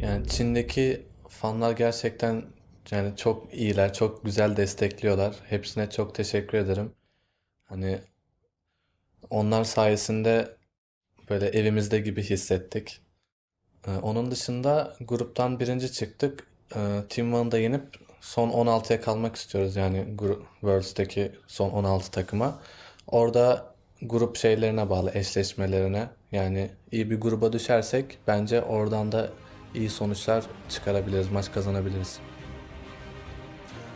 Yani Çin'deki fanlar gerçekten yani çok iyiler, çok güzel destekliyorlar. Hepsine çok teşekkür ederim. Hani onlar sayesinde böyle evimizde gibi hissettik. Onun dışında gruptan birinci çıktık. Team One'ı da yenip son 16'ya kalmak istiyoruz yani Worlds'teki son 16 takıma. Orada grup şeylerine bağlı, eşleşmelerine. Yani iyi bir gruba düşersek bence oradan da iyi sonuçlar çıkarabiliriz, maç kazanabiliriz.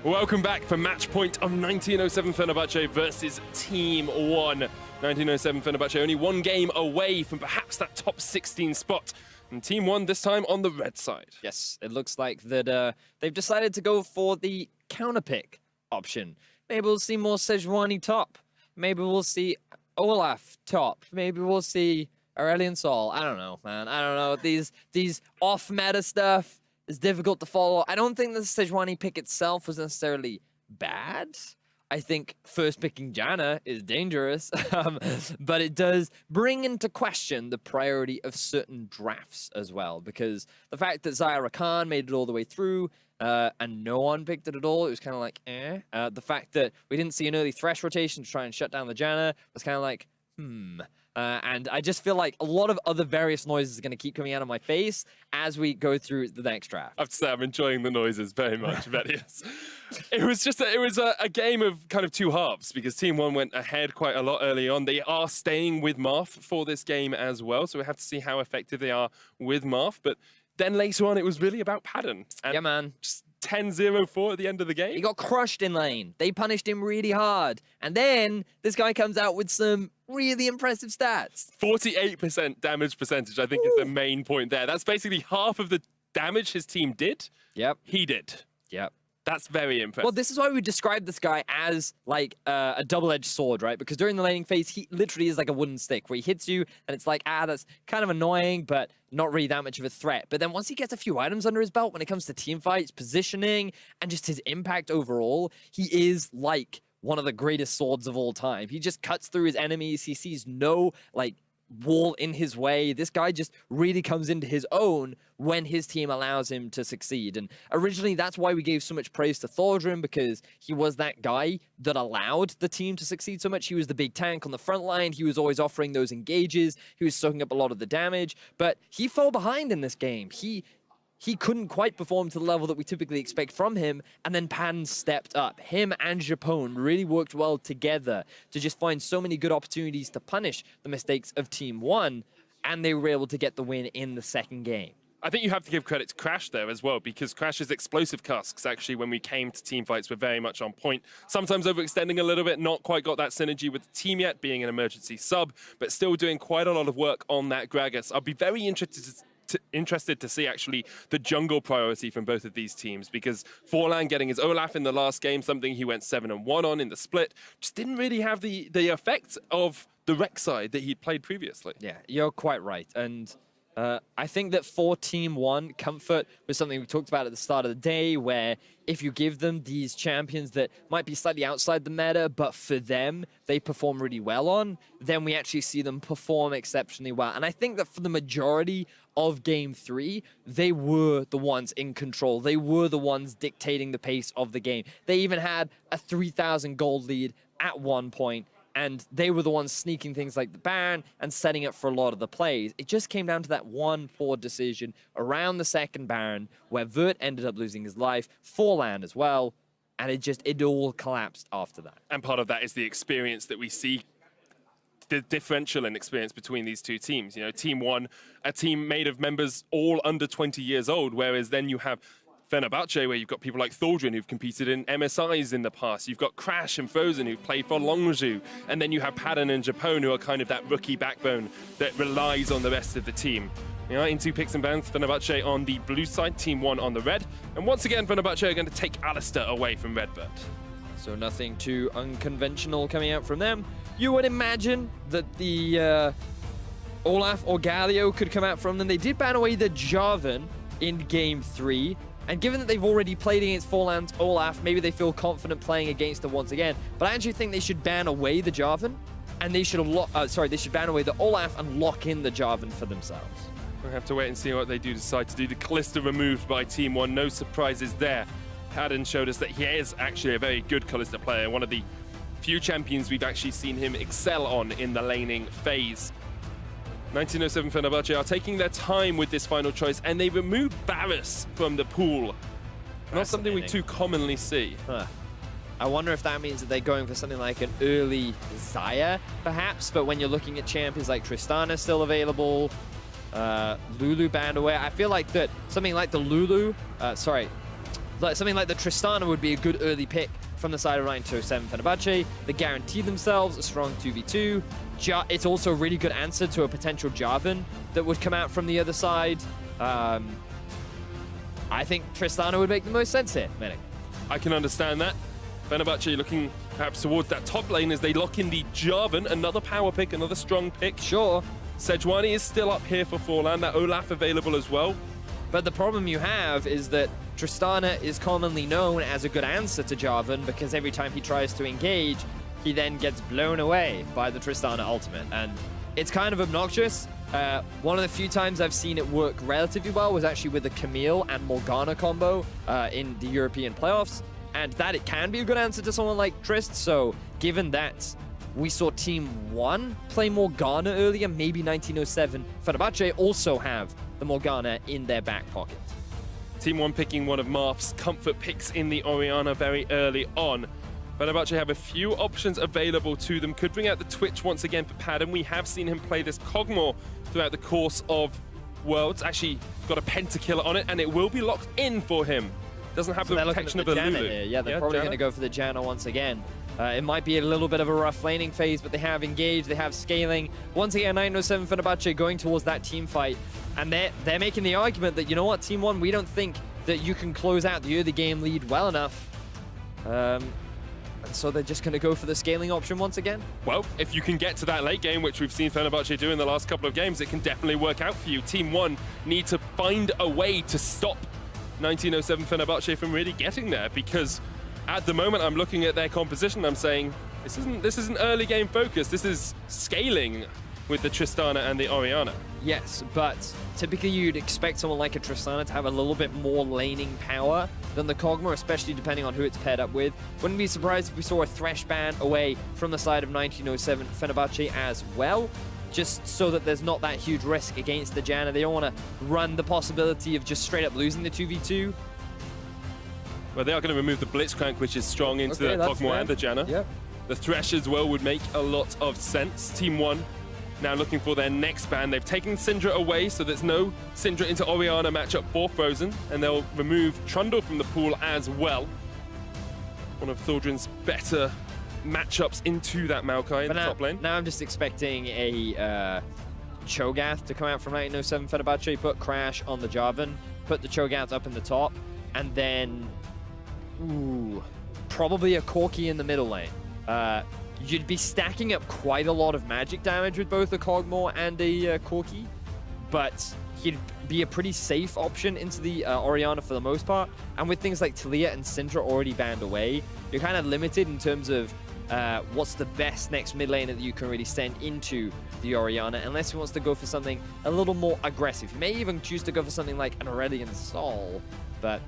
Welcome back for match point of 1907 Fenerbahçe versus Team One. 1907 Fenerbahçe only one game away from perhaps that top 16 spot. And Team One this time on the red side. Yes, it looks like that they've decided to go for the counter pick option. Maybe we'll see more Sejuani top. Maybe we'll see Olaf top. Maybe we'll see Aurelion Sol. I don't know, man. I don't know. These off-meta stuff is difficult to follow. I don't think the Sejuani pick itself was necessarily bad. I think first picking Janna is dangerous, but it does bring into question the priority of certain drafts as well, because the fact that Zyra Khan made it all the way through and no one picked it at all, it was kind of like, eh. The fact that we didn't see an early Thresh rotation to try and shut down the Janna was kind of like, and I just feel like a lot of other various noises are going to keep coming out of my face as we go through the next draft. I have to say, I'm enjoying the noises very much, Vedius. It was just a game of kind of two halves, because Team One went ahead quite a lot early on. They are staying with Marf for this game as well, so we have to see how effective they are with Marf. But then later on, it was really about Padden. Yeah, man. Just 10-0-4 at the end of the game. He got crushed in lane. They punished him really hard. And then this guy comes out with some really impressive stats. 48% damage percentage, I think, is the main point there. That's basically half of the damage his team did. Yep. He did. Yep. That's very impressive. Well, this is why we describe this guy as like a double-edged sword, right? Because during the laning phase, he literally is like a wooden stick where he hits you and it's like, that's kind of annoying, but not really that much of a threat. But then once he gets a few items under his belt, when it comes to team fights, positioning, and just his impact overall, he is like one of the greatest swords of all time. He just cuts through his enemies. He sees no like wall in his way. This guy just really comes into his own when his team allows him to succeed. And originally, that's why we gave so much praise to Thaldrin, because he was that guy that allowed the team to succeed so much. He was the big tank on the front line. He was always offering those engages. He was soaking up a lot of the damage, but he fell behind in this game. He couldn't quite perform to the level that we typically expect from him, and then Padden stepped up. Him and Japone really worked well together to just find so many good opportunities to punish the mistakes of Team One, and they were able to get the win in the second game. I think you have to give credit to Crash there as well, because Crash's explosive casks, actually, when we came to team fights, were very much on point. Sometimes overextending a little bit, not quite got that synergy with the team yet, being an emergency sub, but still doing quite a lot of work on that Gragas. I'll be very interested to see actually the jungle priority from both of these teams, because Forlan getting his Olaf in the last game, something he went 7-1 on in the split, just didn't really have the effect of the Rek'Sai that he'd played previously. Yeah, you're quite right. And I think that for Team One, comfort was something we talked about at the start of the day, where if you give them these champions that might be slightly outside the meta, but for them, they perform really well on, then we actually see them perform exceptionally well. And I think that for the majority of Game 3, they were the ones in control. They were the ones dictating the pace of the game. They even had a 3,000 gold lead at one point, and they were the ones sneaking things like the Baron and setting up for a lot of the plays. It just came down to that one poor decision around the second Baron, where Vert ended up losing his life, Forlan as well, and it all collapsed after that. And part of that is the experience that we see, the differential in experience between these two teams. You know, Team One, a team made of members all under 20 years old, whereas then you have Fenerbahçe, where you've got people like Thaldrin who've competed in MSIs in the past. You've got Crash and Frozen who've played for Longzhu. And then you have Padden and Japone, who are kind of that rookie backbone that relies on the rest of the team. You know, in two picks and bans, Fenerbahçe on the blue side, Team One on the red. And once again, Fenerbahçe are going to take Alistair away from RedBert. So nothing too unconventional coming out from them. You would imagine that the Olaf or Galio could come out from them. They did ban away the Jarvan in Game 3. And given that they've already played against Forlan's Olaf, maybe they feel confident playing against them once again. But I actually think they should ban away the Jarvan, and they should ban away the Olaf and lock in the Jarvan for themselves. We'll have to wait and see what they do decide to do. The Kalista removed by Team One. No surprises there. Padden showed us that he is actually a very good Kalista player. One of the few champions we've actually seen him excel on in the laning phase. 1907 Fenerbahçe are taking their time with this final choice, and they remove Varus from the pool. Not something we too commonly see. Huh. I wonder if that means that they're going for something like an early Xayah, perhaps, but when you're looking at champions like Tristana still available, Lulu banned away, I feel like that something like the something like the Tristana would be a good early pick from the side of 1907 Fenerbahçe. They guarantee themselves a strong 2v2. It's also a really good answer to a potential Jarvan that would come out from the other side. I think Tristana would make the most sense here, Medic. I can understand that. Fenerbahçe looking perhaps towards that top lane as they lock in the Jarvan, another power pick, another strong pick. Sure. Sejuani is still up here for Forlan, that Olaf available as well. But the problem you have is that Tristana is commonly known as a good answer to Jarvan because every time he tries to engage, he then gets blown away by the Tristana ultimate. And it's kind of obnoxious. One of the few times I've seen it work relatively well was actually with the Camille and Morgana combo in the European playoffs. And that it can be a good answer to someone like Trist. So given that we saw Team 1 play Morgana earlier, maybe 1907 Fenerbahçe also have the Morgana in their back pocket. Team 1 picking one of Marf's comfort picks in the Orianna very early on. Fenerbahçe have a few options available to them. Could bring out the Twitch once again for Padden. We have seen him play this Kog'Maw throughout the course of Worlds. Actually got a pentakill on it, and it will be locked in for him. Doesn't have the protection of a Janna Lulu. here. Yeah, they're probably going to go for the Janna once again. It might be a little bit of a rough laning phase, but they have engaged, they have scaling. Once again, 907 Fenerbahçe going towards that team fight, and they're making the argument that, you know what, Team 1, we don't think that you can close out the early game lead well enough. And so they're just going to go for the scaling option once again. Well, if you can get to that late game, which we've seen Fenerbahçe do in the last couple of games, it can definitely work out for you. Team 1 need to find a way to stop 1907 Fenerbahçe from really getting there, because at the moment I'm looking at their composition, I'm saying this isn't early game focus, this is scaling with the Tristana and the Orianna. Yes, but typically you'd expect someone like a Tristana to have a little bit more laning power than the Kog'Maw, especially depending on who it's paired up with. Wouldn't be surprised if we saw a Thresh ban away from the side of 1907 Fenerbahçe as well, just so that there's not that huge risk against the Janna. They don't want to run the possibility of just straight up losing the 2v2. Well, they are going to remove the Blitzcrank, which is strong into the Kog'Maw and the Janna. Yep. The Thresh as well would make a lot of sense. Team 1 now looking for their next ban. They've taken Syndra away, so there's no Syndra into Orianna matchup for Frozen, and they'll remove Trundle from the pool as well. One of Thaldrin's better matchups into that Maokai in the top lane. Now I'm just expecting a Cho'Gath to come out from 1907 Fenerbahçe, put Crash on the Jarvan, put the Cho'Gath up in the top, and then probably a Corki in the middle lane. You'd be stacking up quite a lot of magic damage with both a Kog'Maw and a Corki, but he'd be a pretty safe option into the Orianna for the most part. And with things like Talia and Syndra already banned away, you're kind of limited in terms of what's the best next mid laner that you can really send into the Orianna, unless he wants to go for something a little more aggressive. He may even choose to go for something like an Aurelion Sol, but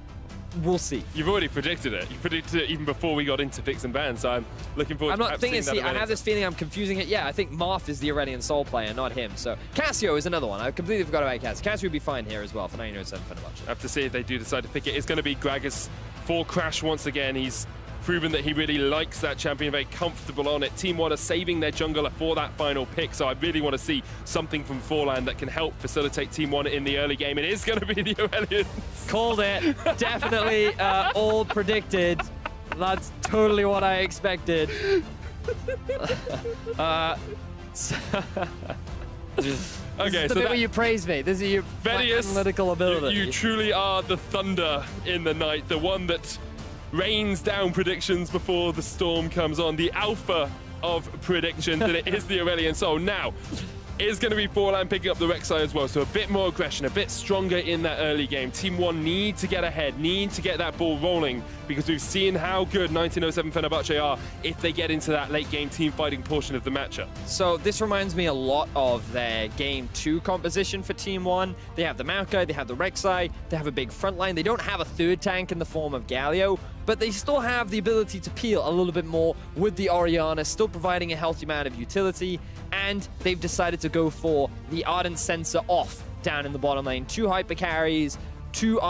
we'll see. You've already predicted it. You predicted it even before we got into picks and bans, so I'm looking forward to seeing that. I have this feeling I'm confusing it. Yeah, I think Marf is the Aurelion Sol player, not him. So Cassio is another one. I completely forgot about Cassio. Cassio would be fine here as well for 1907 Fenerbahçe. I have to see if they do decide to pick it. It's going to be Gragas for Crash once again. He's proven that he really likes that champion, very comfortable on it. Team 1 are saving their jungler for that final pick, so I really want to see something from Forlan that can help facilitate Team 1 in the early game. It is going to be the Aurelion. Called it. Definitely all predicted. That's totally what I expected. Okay, so where you praise me. This is your analytical ability. You truly are the thunder in the night, the one that rains down predictions before the storm comes on, the alpha of predictions, and it is the Aurelion Sol. Now, is going to be Forlan picking up the Rek'Sai as well. So a bit more aggression, a bit stronger in that early game. Team 1 need to get ahead, need to get that ball rolling, because we've seen how good 1907 Fenerbahçe are if they get into that late game team fighting portion of the matchup. So this reminds me a lot of their Game 2 composition for Team 1. They have the Maokai, they have the Rek'Sai, they have a big front line. They don't have a third tank in the form of Galio, but they still have the ability to peel a little bit more with the Orianna, still providing a healthy amount of utility, and they've decided to go for the Ardent Sensor off down in the bottom lane. 2 hyper carries, 2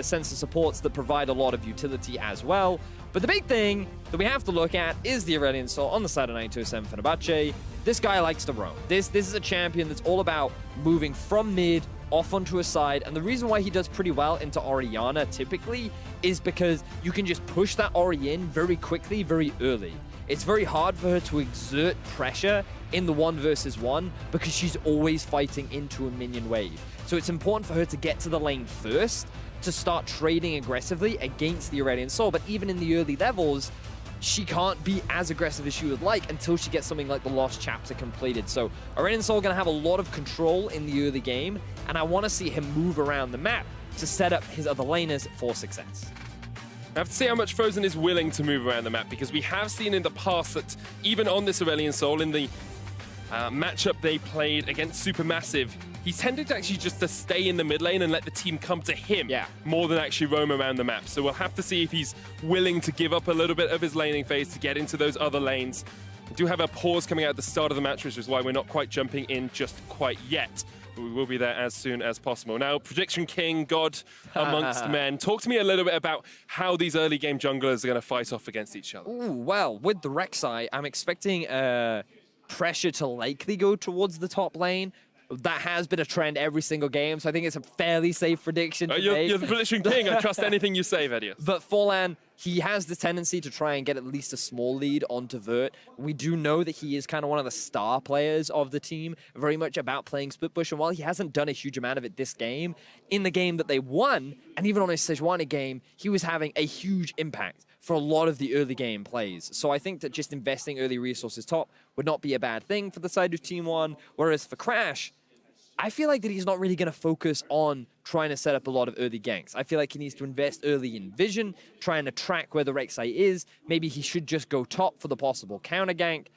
sensor supports that provide a lot of utility as well. But the big thing that we have to look at is the Aurelion Sol on the side of 1907 Fenerbahçe. This guy likes to roam. This is a champion that's all about moving from mid off onto a side, and the reason why he does pretty well into Orianna typically is because you can just push that Ori in very quickly, very early. It's very hard for her to exert pressure in the 1 versus 1 because she's always fighting into a minion wave. So it's important for her to get to the lane first to start trading aggressively against the Aurelion Sol, but even in the early levels, she can't be as aggressive as she would like until she gets something like the Lost Chapter completed. So Aurelion Sol going to have a lot of control in the early game, and I want to see him move around the map to set up his other laners for success. I have to see how much Frozen is willing to move around the map, because we have seen in the past that even on this Aurelion Sol, in the matchup they played against Supermassive, he tended to actually just to stay in the mid lane and let the team come to him more than actually roam around the map. So we'll have to see if he's willing to give up a little bit of his laning phase to get into those other lanes. We do have a pause coming out at the start of the match, which is why we're not quite jumping in just quite yet. But we will be there as soon as possible. Now, Prediction King, God amongst men. Talk to me a little bit about how these early game junglers are going to fight off against each other. Ooh, well, with the Rek'Sai, I'm expecting pressure to likely go towards the top lane. That has been a trend every single game, so I think it's a fairly safe prediction to make. You're the Prediction King. I trust anything you say, Vedius. But Forlan, he has the tendency to try and get at least a small lead onto Vert. We do know that he is kind of one of the star players of the team, very much about playing split push, and while he hasn't done a huge amount of it this game, in the game that they won, and even on his Sejuani game, he was having a huge impact for a lot of the early game plays. So I think that just investing early resources top would not be a bad thing for the side of Team 1, whereas for Crash, I feel like that he's not really going to focus on trying to set up a lot of early ganks. I feel like he needs to invest early in vision, trying to track where the Rek'Sai is. Maybe he should just go top for the possible counter gank,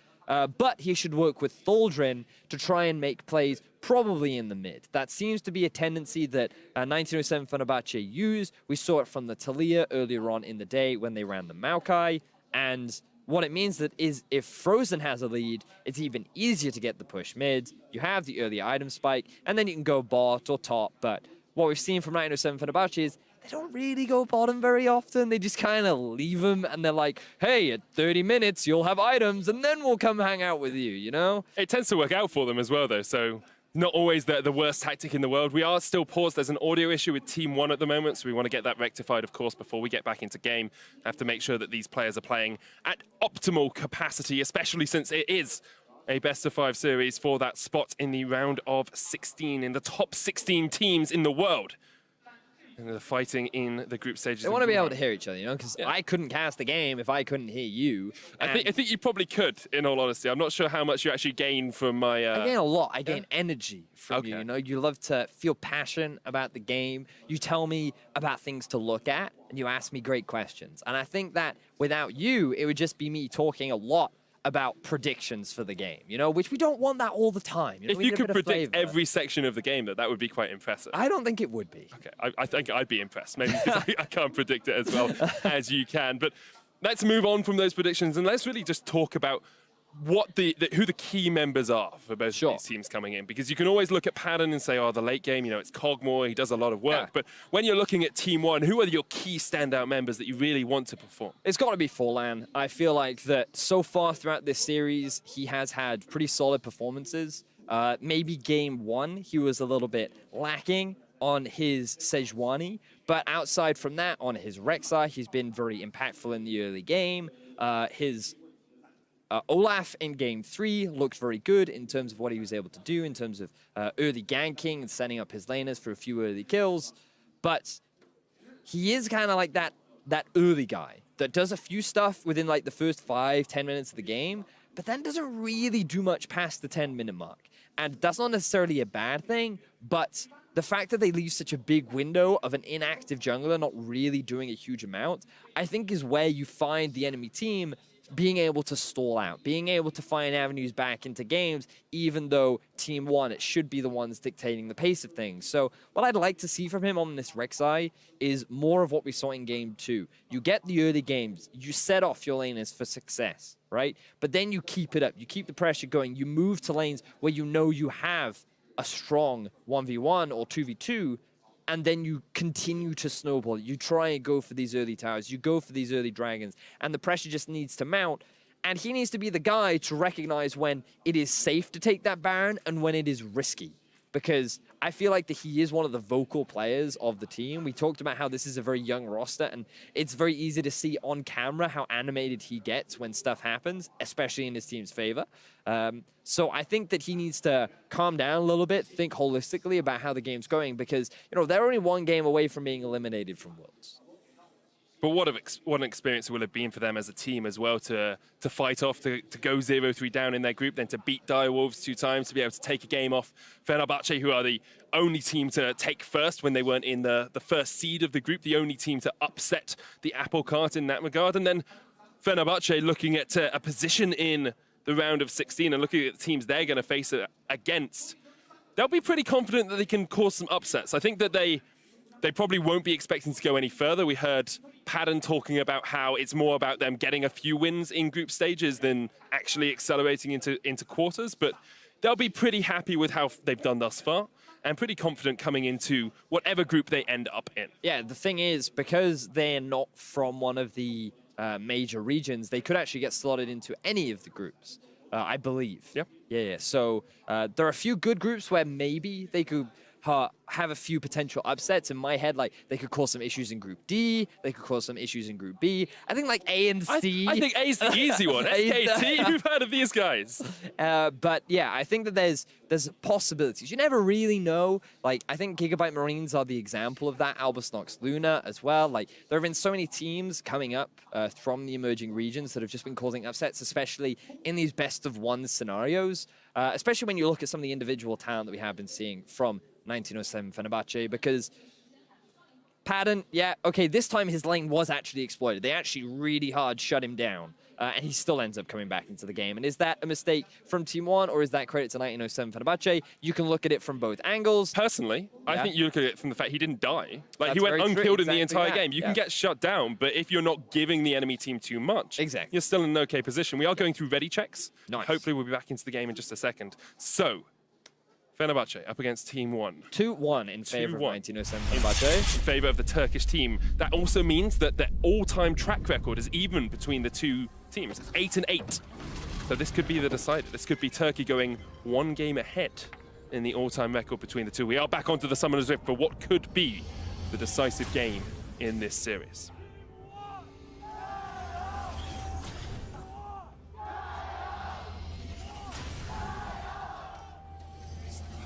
but he should work with Thaldrin to try and make plays probably in the mid. That seems to be a tendency that 1907 Fenerbahçe use. We saw it from the Talia earlier on in the day when they ran the Maokai, and what it means that is if Frozen has a lead, it's even easier to get the push mid. You have the early item spike, and then you can go bot or top. But what we've seen from 1907 Fenerbahçe is they don't really go bottom very often. They just kind of leave them, and they're like, hey, at 30 minutes, you'll have items, and then we'll come hang out with you, you know? It tends to work out for them as well, though, so not always the worst tactic in the world. We are still paused. There's an audio issue with Team 1 at the moment, so we want to get that rectified, of course, before we get back into game. Have to make sure that these players are playing at optimal capacity, especially since it is a best-of-5 series for that spot in the round of 16, in the top 16 teams in the world. And they're fighting in the group stages. They want to be able to hear each other, you know, because I couldn't cast the game if I couldn't hear you. I think you probably could, in all honesty. I'm not sure how much you actually gain from my... I gain a lot. I gain energy from you, you know. You love to feel passion about the game. You tell me about things to look at, and you ask me great questions. And I think that without you, it would just be me talking a lot about predictions for the game, you know, which we don't want that all the time. You know, if you could predict every section of the game, that would be quite impressive. I don't think it would be. Okay, I think I'd be impressed, maybe because I can't predict it as well as you can. But let's move on from those predictions, and let's really just talk about what who the key members are for both of these teams coming in, because you can always look at Padden and say, oh, the late game, you know, it's Kog'Maw, he does a lot of work. But when you're looking at Team 1, who are your key standout members that you really want to perform? It's got to be Forlan. I feel like that so far throughout this series, he has had pretty solid performances. Maybe game 1, he was a little bit lacking on his Sejuani, but outside from that, on his Rek'Sai, he's been very impactful in the early game. His Olaf in game 3 looked very good in terms of what he was able to do in terms of early ganking and setting up his laners for a few early kills. But he is kind of like that early guy that does a few stuff within like the first 5-10 minutes of the game, but but then doesn't really do much past the 10-minute mark. And that's not necessarily a bad thing, but the fact that they leave such a big window of an inactive jungler not really doing a huge amount, I think is where you find the enemy team being able to stall out, being able to find avenues back into games, even though Team 1, it should be the ones dictating the pace of things. So what I'd like to see from him on this Rek'Sai is more of what we saw in Game 2. You get the early games, you set off your laners for success, right? But then you keep it up, you keep the pressure going, you move to lanes where you know you have a strong 1v1 or 2v2, and then you continue to snowball. You try and go for these early towers. You go for these early dragons. And the pressure just needs to mount. And he needs to be the guy to recognize when it is safe to take that Baron and when it is risky. Because I feel like that he is one of the vocal players of the team. We talked about how this is a very young roster, and it's very easy to see on camera how animated he gets when stuff happens, especially in his team's favor. So I think that he needs to calm down a little bit, think holistically about how the game's going, because they're only one game away from being eliminated from Worlds. But what an experience it will have been for them as a team as well to fight off, to go 0-3 down in their group, then to beat Direwolves 2 times, to be able to take a game off Fenerbahçe, who are the only team to take first when they weren't in the first seed of the group, the only team to upset the apple cart in that regard. And then Fenerbahçe looking at a position in the round of 16 and looking at the teams they're going to face against, they'll be pretty confident that they can cause some upsets. I think that they probably won't be expecting to go any further. We heard Padden talking about how it's more about them getting a few wins in group stages than actually accelerating into quarters, but they'll be pretty happy with how they've done thus far and pretty confident coming into whatever group they end up in. Yeah, the thing is, because they're not from one of the major regions, they could actually get slotted into any of the groups, I believe. Yep. Yeah. So there are a few good groups where maybe they could have a few potential upsets. In my head, like, they could cause some issues in Group D, they could cause some issues in Group B. I think like A and C. I think A's the easy one. SKT, we've heard of these guys. But yeah, I think that there's possibilities. You never really know. Like, I think Gigabyte Marines are the example of that. Albus Nox Luna as well. Like, there have been so many teams coming up from the emerging regions that have just been causing upsets, especially in these best of one scenarios. Especially when you look at some of the individual talent that we have been seeing from 1907 Fenerbahçe, because Padden, yeah, okay, this time his lane was actually exploited. They actually really hard shut him down, and he still ends up coming back into the game. And is that a mistake from Team 1, or is that credit to 1907 Fenerbahçe? You can look at it from both angles. Personally, yeah. I think you look at it from the fact he didn't die. Like, That's he went unkilled in the entire that. game. You can get shut down, but if you're not giving the enemy team too much, you're still in an okay position. We are going through ready checks. Nice. Hopefully we'll be back into the game in just a second. So, Fenerbahçe up against Team 1. 2-1 in favor of 1907 Fenerbahçe. In favor of the Turkish team. That also means that the all-time track record is even between the two teams. It's 8-8. So this could be the decider. This could be Turkey going one game ahead in the all-time record between the two. We are back onto the Summoner's Rift for what could be the decisive game in this series.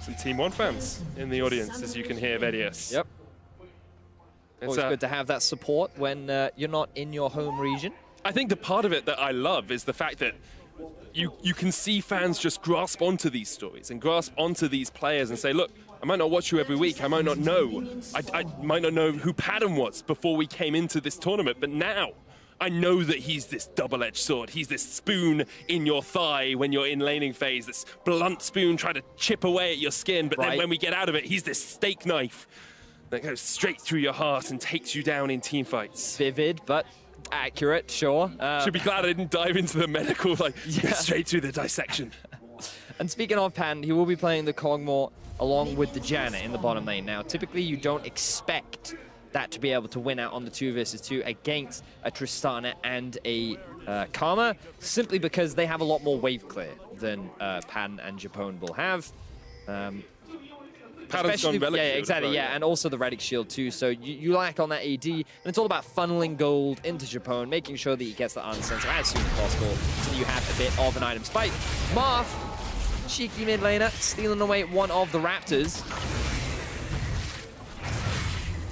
Some Team 1 fans in the audience, as you can hear, Vedius. Yep. Always good to have that support when you're not in your home region. I think the part of it that I love is the fact that you can see fans just grasp onto these stories and grasp onto these players and say, look, I might not watch you every week. I might not know. I might not know who Padden was before we came into this tournament, but now I know that he's this double-edged sword. He's this spoon in your thigh when you're in laning phase, this blunt spoon trying to chip away at your skin, but then when we get out of it, he's this steak knife that goes straight through your heart and takes you down in team fights. Vivid, but accurate, sure. Should be glad I didn't dive into the medical, like, straight through the dissection. And speaking of Padden, he will be playing the Kog'Maw along with the Janna in the bottom lane. Now, typically you don't expect that to be able to win out on the 2 versus 2 against a Tristana and a Karma, simply because they have a lot more wave clear than Padden and Japone will have. Padden's gone Relic yeah, Shield exactly, well, yeah, and also the Relic Shield too. So you lack on that AD, and it's all about funneling gold into Japone, making sure that he gets the Unsensor as soon as possible, so that you have a bit of an item spike. Marf, cheeky mid laner, stealing away one of the Raptors.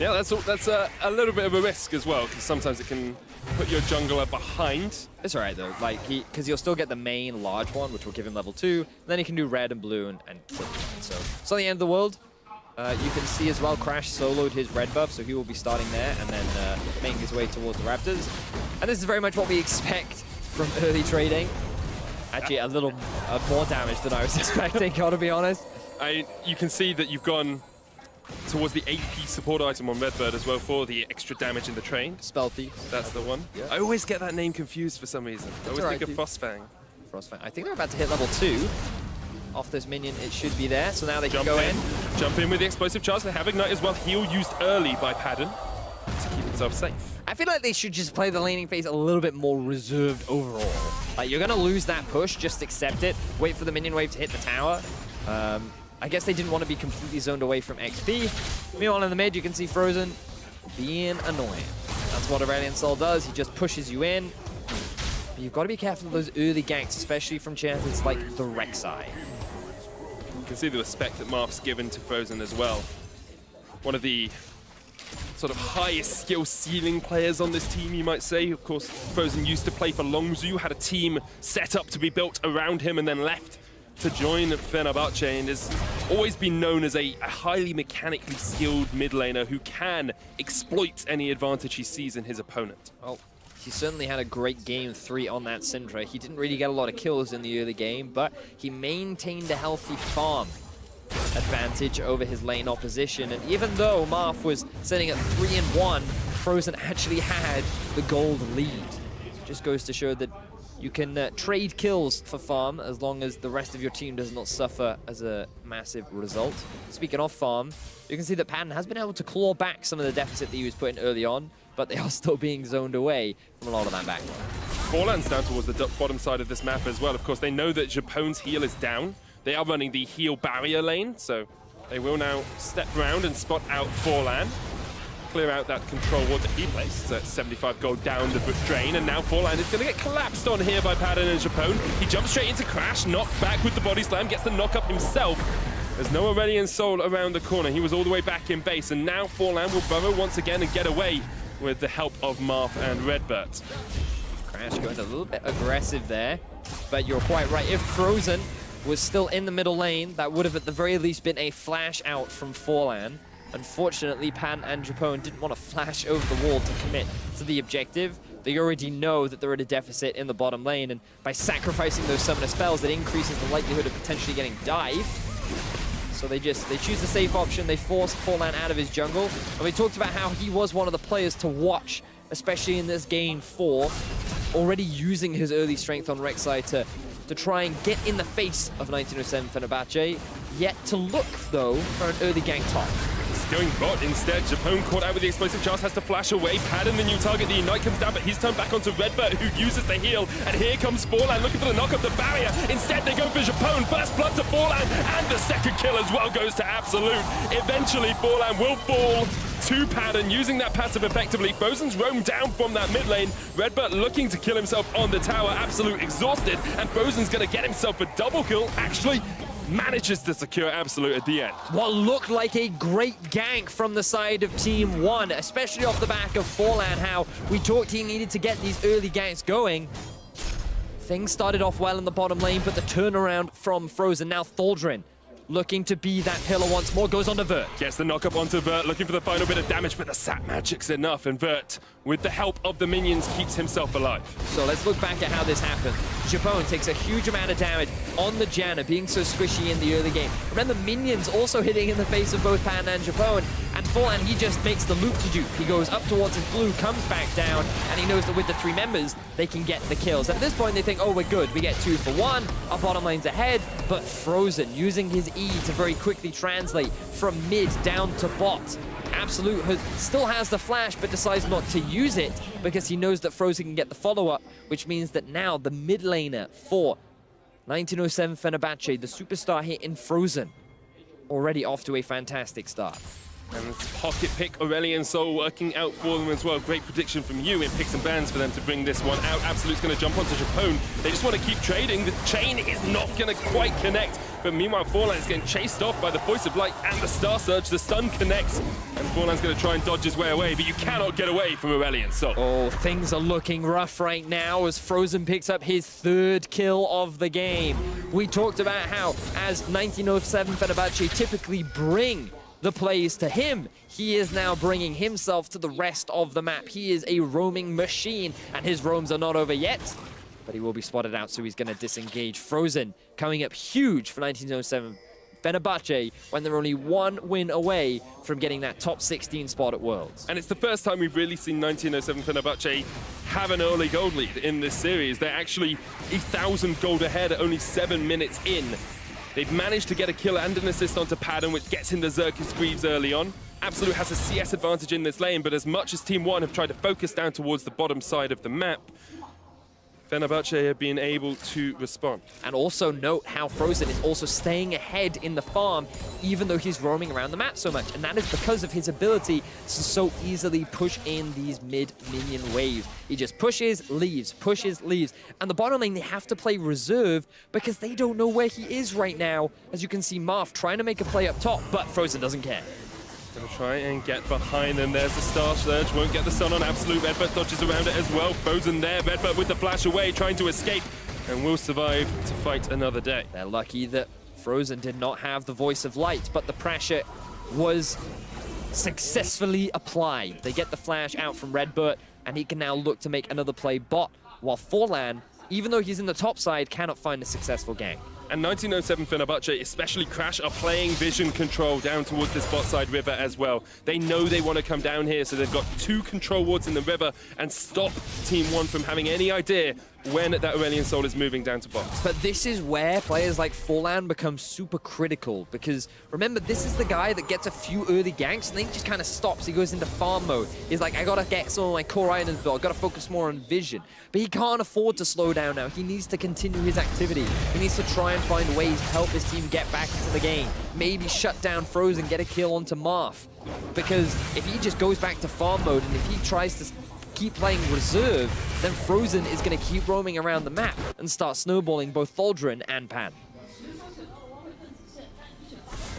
Yeah, that's a little bit of a risk as well, because sometimes it can put your jungler behind. It's alright though, like because you'll still get the main large one, which will give him level 2. Then he can do red and blue and kill him. So it's not the end of the world. You can see as well, Crash soloed his red buff, so he will be starting there and then making his way towards the Raptors. And this is very much what we expect from early trading. Actually, a little more damage than I was expecting, gotta be honest. You can see that you've gone towards the AP support item on RedBert as well for the extra damage in the train. Spell Thief. That's the one. Yeah. I always get that name confused for some reason. I always think of dude. Frostfang. Frostfang. I think they're about to hit level 2. Off this minion, it should be there. So now they can go in. Jump in with the explosive charge. They have Ignite as well. Heal used early by Padden to keep himself safe. I feel like they should just play the laning phase a little bit more reserved overall. Like, you're going to lose that push, just accept it. Wait for the minion wave to hit the tower. I guess they didn't want to be completely zoned away from XP. Meanwhile, in the mid, you can see Frozen being annoying. That's what Aurelion Sol does. He just pushes you in. But you've got to be careful of those early ganks, especially from champions like the Rek'Sai. You can see the respect that Marf's given to Frozen as well. One of the sort of highest skill ceiling players on this team, you might say. Of course, Frozen used to play for Longzhu, had a team set up to be built around him and then left to join Fenerbahçe, and has always been known as a highly mechanically skilled mid laner who can exploit any advantage he sees in his opponent. Well, he certainly had a great game 3 on that Syndra. He didn't really get a lot of kills in the early game, but he maintained a healthy farm advantage over his lane opposition. And even though Marf was sitting at 3-1, Frozen actually had the gold lead. It just goes to show that you can trade kills for farm as long as the rest of your team does not suffer as a massive result. Speaking of farm, you can see that Padden has been able to claw back some of the deficit that he was putting early on, but they are still being zoned away from a lot of that backline. Forlan's down towards the bottom side of this map as well. Of course, they know that Japone's heal is down. They are running the heal barrier lane, so they will now step around and spot out Forlan. Clear out that control ward that he placed. So 75 gold down the drain, and now Forlan is going to get collapsed on here by Padden and Japone. He jumps straight into Crash, knocked back with the body slam, gets the knock up himself. There's no Aurelion Sol around the corner. He was all the way back in base, and now Forlan will burrow once again and get away with the help of Marf and RedBert. Crash going a little bit aggressive there, but you're quite right. If Frozen was still in the middle lane, that would have at the very least been a flash out from Forlan. Unfortunately, Pan and Japone didn't want to flash over the wall to commit to the objective. They already know that they're at a deficit in the bottom lane, and by sacrificing those summoner spells, it increases the likelihood of potentially getting dived. So they choose the safe option. They force Forlan out of his jungle. And we talked about how he was one of the players to watch, especially in this game 4, already using his early strength on Rek'Sai to try and get in the face of 1907 Fenerbahçe, yet to look, though, for an early gank top. Going bot instead. Japone caught out with the explosive charge, has to flash away. Padden, the new target, the Ignite comes down, but he's turned back onto RedBert, who uses the heal. And here comes Forlan looking for the knock of the barrier. Instead, they go for Japone. First blood to Forlan, and the second kill as well goes to Absolut. Eventually, Forlan will fall to Padden, using that passive effectively. Frozen's roamed down from that mid lane. RedBert looking to kill himself on the tower. Absolut exhausted, and Frozen's going to get himself a double kill. Actually, manages to secure Absolut at the end. What looked like a great gank from the side of Team 1, especially off the back of Forlan, how we talked he needed to get these early ganks going. Things started off well in the bottom lane, but the turnaround from Frozen, now Thaldrin, looking to be that pillar once more, goes on to Vert. Gets the knock up onto Vert, looking for the final bit of damage, but the sap magic's enough, and Vert, with the help of the minions, keeps himself alive. So let's look back at how this happened. Japone takes a huge amount of damage on the Janna, being so squishy in the early game. Remember, minions also hitting in the face of both Pan and Japone, and Forlan, he just makes the loop to dupe. He goes up towards his blue, comes back down, and he knows that with the 3 members, they can get the kills. At this point, they think, oh, we're good. We get 2 for 1, our bottom lane's ahead, but Frozen, using his E to very quickly translate from mid down to bot. Absolut still has the flash, but decides not to use it because he knows that Frozen can get the follow-up, which means that now the mid laner for 1907 Fenerbahçe, the superstar here in Frozen, already off to a fantastic start. And this pocket pick, Aurelion Sol working out for them as well. Great prediction from you in picks and bans for them to bring this one out. Absolut's going to jump onto Japone. They just want to keep trading. The chain is not going to quite connect. But meanwhile, Forlan's getting chased off by the Voice of Light and the Star Surge. The stun connects, and Forlan's going to try and dodge his way away, but you cannot get away from Aurelion Sol. Oh, things are looking rough right now as Frozen picks up his 3rd kill of the game. We talked about how, as 1907 Fenerbahçe typically bring the plays to him, he is now bringing himself to the rest of the map. He is a roaming machine, and his roams are not over yet, but he will be spotted out, so he's going to disengage. Frozen coming up huge for 1907 Fenerbahçe when they're only 1 win away from getting that top 16 spot at Worlds. And it's the first time we've really seen 1907 Fenerbahçe have an early gold lead in this series. They're actually 1,000 gold ahead at only 7 minutes in. They've managed to get a kill and an assist onto Padden, which gets in the Xerxes Greaves early on. Absolut has a CS advantage in this lane, but as much as Team 1 have tried to focus down towards the bottom side of the map, Fenerbahçe have been able to respond. And also note how Frozen is also staying ahead in the farm, even though he's roaming around the map so much. And that is because of his ability to so easily push in these mid-minion waves. He just pushes, leaves, pushes, leaves. And the bottom lane, they have to play reserve because they don't know where he is right now. As you can see, Marf trying to make a play up top, but Frozen doesn't care. Gonna try and get behind, and there's the Star Surge. Won't get the stun on Absolut. RedBert dodges around it as well. Frozen there. RedBert with the flash away, trying to escape, and will survive to fight another day. They're lucky that Frozen did not have the Voice of Light, but the pressure was successfully applied. They get the flash out from RedBert, and he can now look to make another play bot, while Forlan, even though he's in the top side, cannot find a successful gank. And 1907 Fenerbahçe, especially Crash, are playing vision control down towards this bot side river as well. They know they want to come down here, so they've got 2 control wards in the river and stop Team 1 from having any idea when that Aurelion Sol is moving down to bot. But this is where players like Forlan become super critical, because remember, this is the guy that gets a few early ganks and then he just kind of stops. He goes into farm mode. He's like, I gotta get some of my core items built. I gotta focus more on vision. But he can't afford to slow down now. He needs to continue his activity. He needs to try and find ways to help his team get back into the game. Maybe shut down Frozen, get a kill onto Marf. Because if he just goes back to farm mode and if he tries to keep playing reserve, then Frozen is going to keep roaming around the map and start snowballing both Thaldrin and Padden.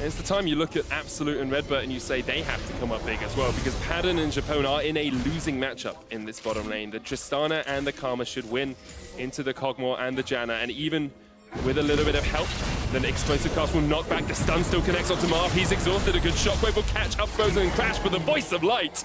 It's the time you look at Absolut and RedBert and you say they have to come up big as well, because Padden and Japone are in a losing matchup in this bottom lane. The Tristana and the Karma should win into the Kog'Maw and the Janna, and even with a little bit of help, then Explosive Cast will knock back. The stun still connects onto Marf. He's exhausted. A good shockwave will catch up Frozen and Crash, but the Voice of Light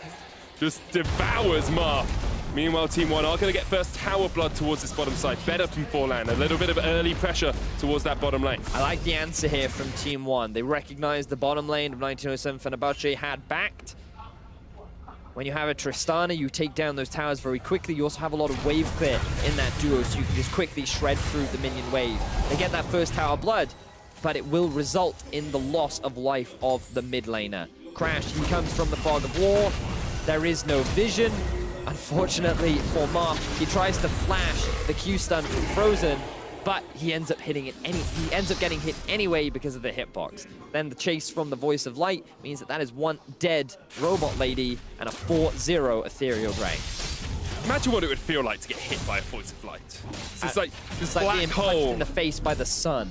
just devours Marf. Meanwhile, Team 1 are going to get first tower blood towards this bottom side. Better from Forlan. A little bit of early pressure towards that bottom lane. I like the answer here from Team 1. They recognize the bottom lane of 1907 Fenerbahçe had backed. When you have a Tristana, you take down those towers very quickly. You also have a lot of wave clear in that duo, so you can just quickly shred through the minion wave. They get that first tower blood, but it will result in the loss of life of the mid laner. Crash, he comes from the fog of war. There is no vision. Unfortunately for Marf, he tries to flash the Q stun from Frozen, but he ends up getting hit anyway because of the hitbox. Then the chase from the Voice of Light means that is 1 dead robot lady and a 4-0 ethereal drain. Imagine what it would feel like to get hit by a Voice of Light. It's like this black being punched hole in the face by the sun.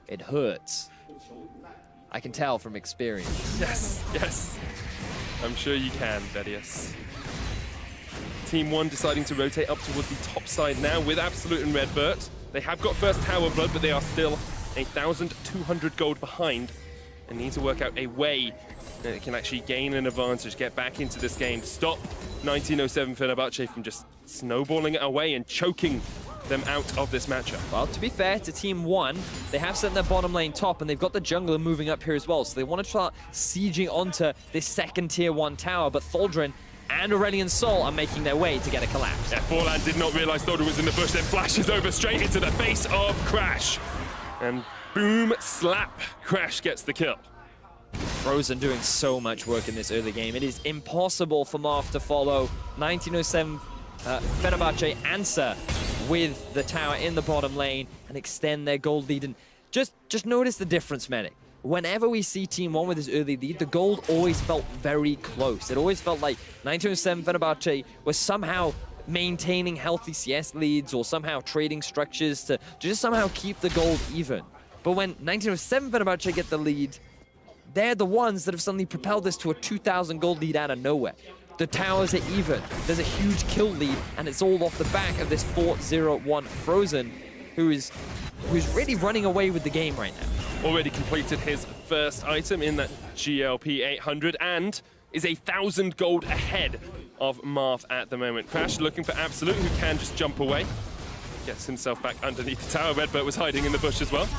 It hurts. I can tell from experience. Yes, yes. I'm sure you can, Bedius. Team 1 deciding to rotate up towards the top side now with Absolut and RedBert. They have got first tower blood, but they are still 1,200 gold behind and need to work out a way that it can actually gain an advantage, get back into this game, stop 1907 Fenerbahçe from just snowballing it away and choking them out of this matchup. Well, to be fair to Team 1, they have set their bottom lane top, and they've got the jungler moving up here as well, so they want to start sieging onto this second tier 1 tower, but Thaldrin and Aurelion Sol are making their way to get a collapse. Yeah, Forlan did not realize Thaldrin was in the bush, then flashes over straight into the face of Crash. And boom, slap, Crash gets the kill. Frozen doing so much work in this early game. It is impossible for Marf to follow 1907 Fenerbahçe answer with the tower in the bottom lane and extend their gold lead. And just notice the difference, Medic. Whenever we see Team 1 with this early lead, the gold always felt very close. It always felt like 1907 Fenerbahçe was somehow maintaining healthy CS leads or somehow trading structures to just somehow keep the gold even. But when 1907 Fenerbahçe get the lead, they're the ones that have suddenly propelled this to a 2,000 gold lead out of nowhere. The towers are even. There's a huge kill lead, and it's all off the back of this 4-0-1 Frozen, who's really running away with the game right now. Already completed his first item in that GLP 800 and is 1,000 gold ahead of Marf at the moment. Crash looking for Absolut, who can just jump away. Gets himself back underneath the tower. RedBert was hiding in the bush as well.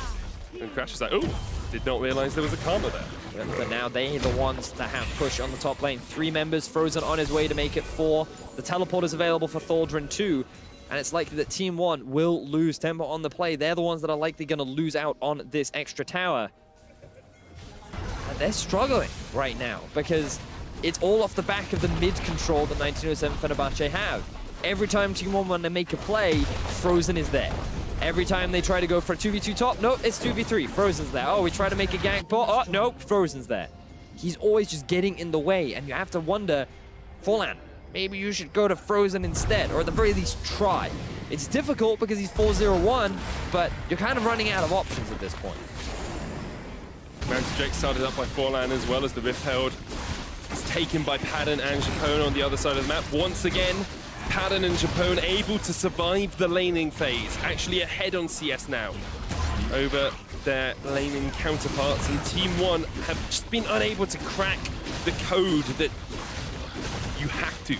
And Crash is like, oh, did not realize there was a karma there. But now they're the ones that have push on the top lane. 3 members, Frozen on his way to make it 4. The teleport is available for Thaldrin too. And it's likely that Team 1 will lose tempo on the play. They're the ones that are likely going to lose out on this extra tower. And they're struggling right now because it's all off the back of the mid control that 1907 Fenerbahçe have. Every time Team 1 want to make a play, Frozen is there. Every time they try to go for a 2v2 top, no, it's 2v3. Frozen's there. Oh, we try to make a gank bot. Oh, no, Frozen's there. He's always just getting in the way, and you have to wonder, Forlan, maybe you should go to Frozen instead, or at the very least try. It's difficult because he's 4-0-1, but you're kind of running out of options at this point. Mountain Drake started up by Forlan as well as the Rift Herald. It's taken by Padden and Japone on the other side of the map. Once again, Padden and Japone able to survive the laning phase, actually ahead on CS now over their laning counterparts, and Team 1 have just been unable to crack the code that you have to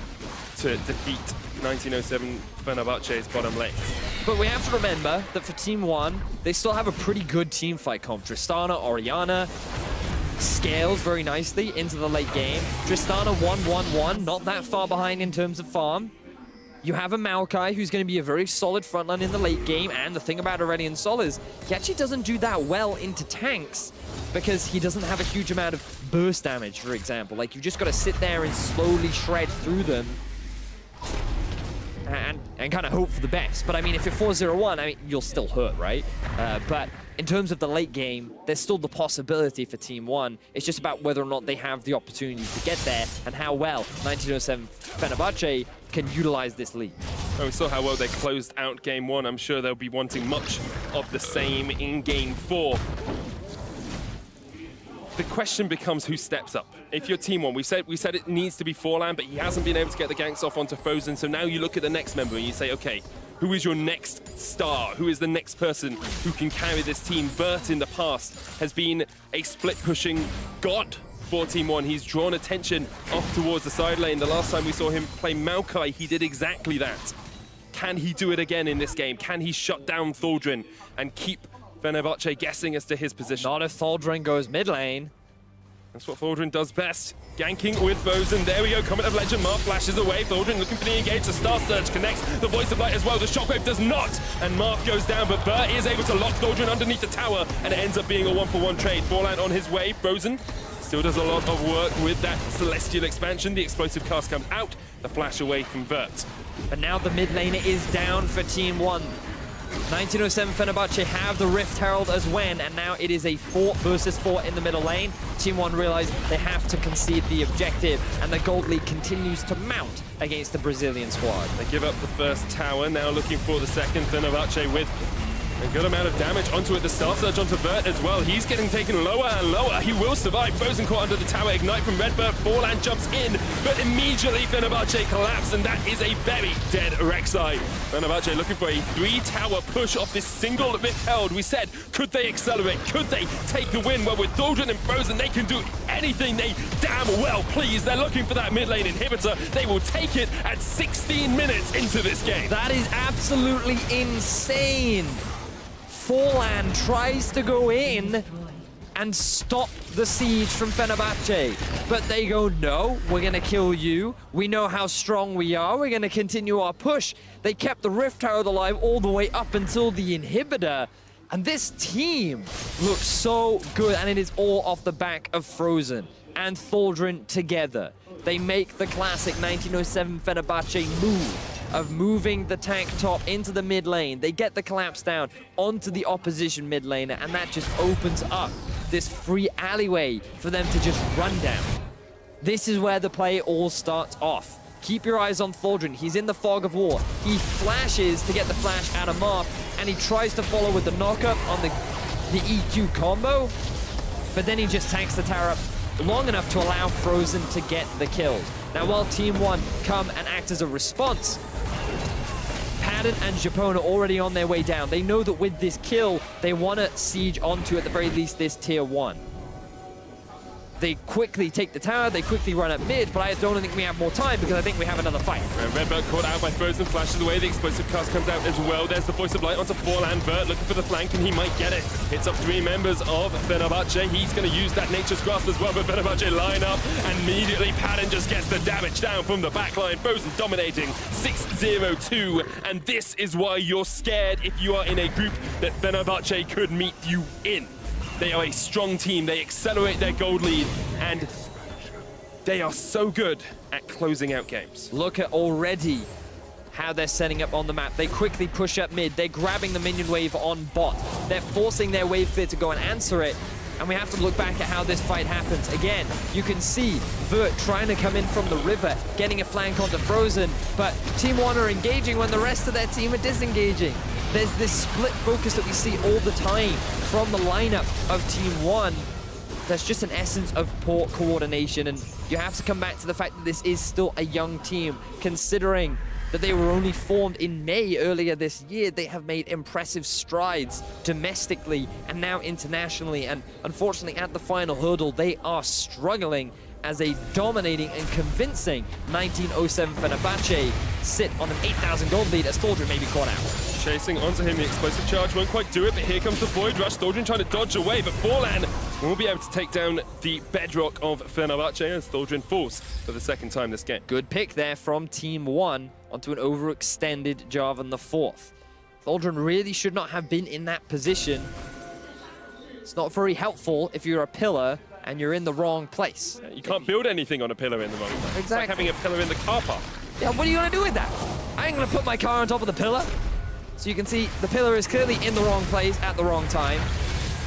defeat 1907 Fenerbahçe's bottom lane. But we have to remember that for Team 1, they still have a pretty good team fight comp. Tristana, Orianna, scales very nicely into the late game. Tristana 1-1-1, not that far behind in terms of farm. You have a Maokai who's going to be a very solid frontline in the late game, and the thing about Aurelion Sol is he actually doesn't do that well into tanks because he doesn't have a huge amount of burst damage, for example. Like, you just got to sit there and slowly shred through them and kind of hope for the best. But I mean, if you're 4-0-1, I mean, you'll still hurt, right? But in terms of the late game, there's still the possibility for Team 1. It's just about whether or not they have the opportunity to get there and how well 1907 Fenerbahçe can utilize this lead. Oh, we saw how well they closed out Game 1. I'm sure they'll be wanting much of the same in Game 4. The question becomes who steps up. If you're Team 1, we said it needs to be Forlan, but he hasn't been able to get the ganks off onto Frozen, so now you look at the next member and you say, okay, who is your next star? Who is the next person who can carry this team? VVvert in the past has been a split-pushing god for Team 1. He's drawn attention off towards the side lane. The last time we saw him play Maokai, he did exactly that. Can he do it again in this game? Can he shut down Thaldrin and keep Fenerbahçe guessing as to his position? Not if Thaldrin goes mid lane. That's what Thaldrin does best. Ganking with Frozen. There we go. Comment of Legend. Marf flashes away. Thaldrin looking for the engage. The Star Surge connects. The Voice of Light as well. The Shockwave does not. And Marf goes down, but Bert is able to lock Thaldrin underneath the tower, and it ends up being a 1-for-1 trade. Forlan on his way. Frozen still does a lot of work with that Celestial expansion. The explosive cast comes out. The flash away from Vert. But now the mid laner is down for Team 1. 1907 Fenerbahçe have the Rift Herald as when, and now it is a 4 versus 4 in the middle lane. Team 1 realize they have to concede the objective, and the gold lead continues to mount against the Brazilian squad. They give up the first tower, now looking for the second. Fenerbahçe with a good amount of damage onto it. The Star Surge onto Vert as well. He's getting taken lower and lower. He will survive. Frozen caught under the tower. Ignite from RedBert. Forlan jumps in, but immediately Fenerbahçe collapse, and that is a very dead Rek'Sai. Fenerbahçe looking for a 3-tower push off this single Rift Herald. We said, could they accelerate? Could they take the win? Well, with Thaldrin and Frozen, they can do anything they damn well please. They're looking for that mid lane inhibitor. They will take it at 16 minutes into this game. That is absolutely insane. Forlan tries to go in and stop the siege from Fenerbahçe, but they go, no, we're gonna kill you. We know how strong we are. We're gonna continue our push. They kept the Rift Herald alive all the way up until the inhibitor, and this team looks so good, and it is all off the back of Frozen and Thaldrin together. They make the classic 1907 Fenerbahçe move of moving the tank top into the mid lane. They get the collapse down onto the opposition mid laner, and that just opens up this free alleyway for them to just run down. This is where the play all starts off. Keep your eyes on Thaldrin. He's in the fog of war. He flashes to get the flash out of Marf, and he tries to follow with the knockup on the the EQ combo, but then he just tanks the tower up long enough to allow Frozen to get the kills. Now, while Team 1 come and act as a response, Padden and Japone are already on their way down. They know that with this kill, they want to siege onto, at the very least, this tier 1. They quickly take the tower, they quickly run up mid, but I don't think we have more time because I think we have another fight. RedBert caught out by Frozen, flashes away, the explosive cast comes out as well. There's the voice of light onto VVvert, looking for the flank, and he might get it. Hits up 3 members of Fenerbahçe. He's going to use that Nature's Grasp as well, but Fenerbahçe line up, and immediately Padden just gets the damage down from the backline. Frozen dominating 6-0-2, and this is why you're scared if you are in a group that Fenerbahçe could meet you in. They are a strong team, they accelerate their gold lead, and they are so good at closing out games. Look at already how they're setting up on the map. They quickly push up mid, they're grabbing the minion wave on bot. They're forcing their wave clear to go and answer it, and we have to look back at how this fight happens. Again, you can see Vert trying to come in from the river, getting a flank onto Frozen, but Team 1 are engaging when the rest of their team are disengaging. There's this split focus that we see all the time from the lineup of Team 1. That's just an essence of poor coordination, and you have to come back to the fact that this is still a young team, considering that they were only formed in May earlier this year. They have made impressive strides domestically and now internationally, and unfortunately at the final hurdle, they are struggling as a dominating and convincing 1907 Fenerbahçe sit on an 8,000 gold lead as Thaldrin may be caught out. Chasing onto him, the explosive charge won't quite do it, but here comes the Void Rush. Thaldrin trying to dodge away, but Forlan will be able to take down the bedrock of Fenerbahçe as Thaldrin falls for the 2nd time this game. Good pick there from Team 1 onto an overextended Jarvan IV. Thaldrin really should not have been in that position. It's not very helpful if you're a pillar and you're in the wrong place. You can't build anything on a pillar in the wrong place. Exactly. It's like having a pillar in the car park. Yeah, what are you gonna do with that? I ain't gonna put my car on top of the pillar. So you can see the pillar is clearly in the wrong place at the wrong time.